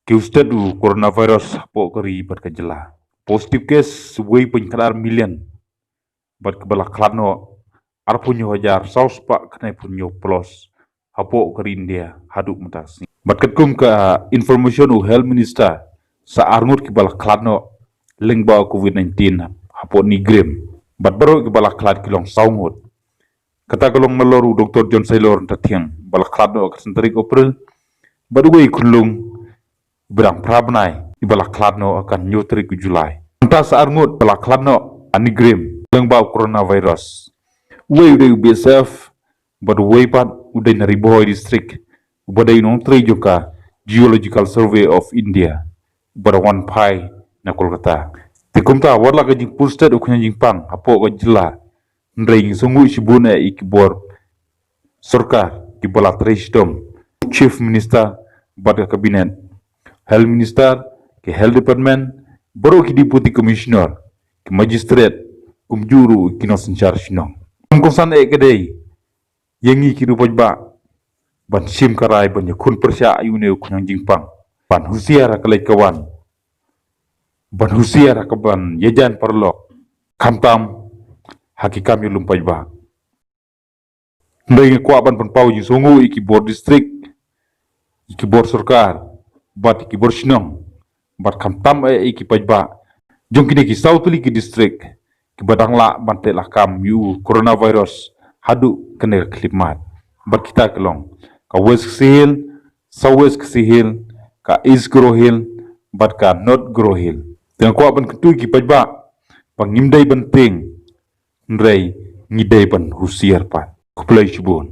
Kiustad u coronavirus po kari bat kajela. Positive case wei penyakar million bat kebala klano arpunyo hajar saus pak kenai punyo plus hapo kari India haduk mutas. Bat ketkum ka information u health minister sa arngut kebala klano lengba COVID-19 hapo ni grim. Bat baru kebala klat kilong saungut. Kata kalong meloru Dr. John Saylor tatiang bala klano kesentari April badugay kulung berang prabnai ibala kladno akan nyotri ke Julai. Entah saarngut bala kladno anigrim lengbau coronavirus. Uwe udah BSF badu wepat udah Nariboy district ubadai nongtri juga Geological Survey of India bada one pai na Kolkata. Tikumta warla kajing pusat ukunya jingpang apo kajela ndring sungguh sibuna ikibor sarkar kibala presdom chief minister bada kabinet Health Minister, ke Health Department, baru ki Deputy Commissioner, ke Magistrate, kumjuru kinos charge nong. Kongsan kedai, yengi ki rupaj ba, ban sim karai ban yakun persya ayune kunyang jingpang, ban husiar akalai kawan, ban husiar akaban yejan perlok, kamtam hakikam yulum paj ba. Ndai kwa ban pau jisungu iki board district, iki board sarkar, bat ki borsinong bat kamtam ki pajba jong kini ki sautuli ki district ki badangla bante lakam yu coronavirus hadu kene klimat bat kita kelong ka west sihil southwest sihil ka east grohil bat ka north grohil teng ko ban ketu ki pajba pangimdai penting ndrei ngidai ban husiar pat kuplai chibun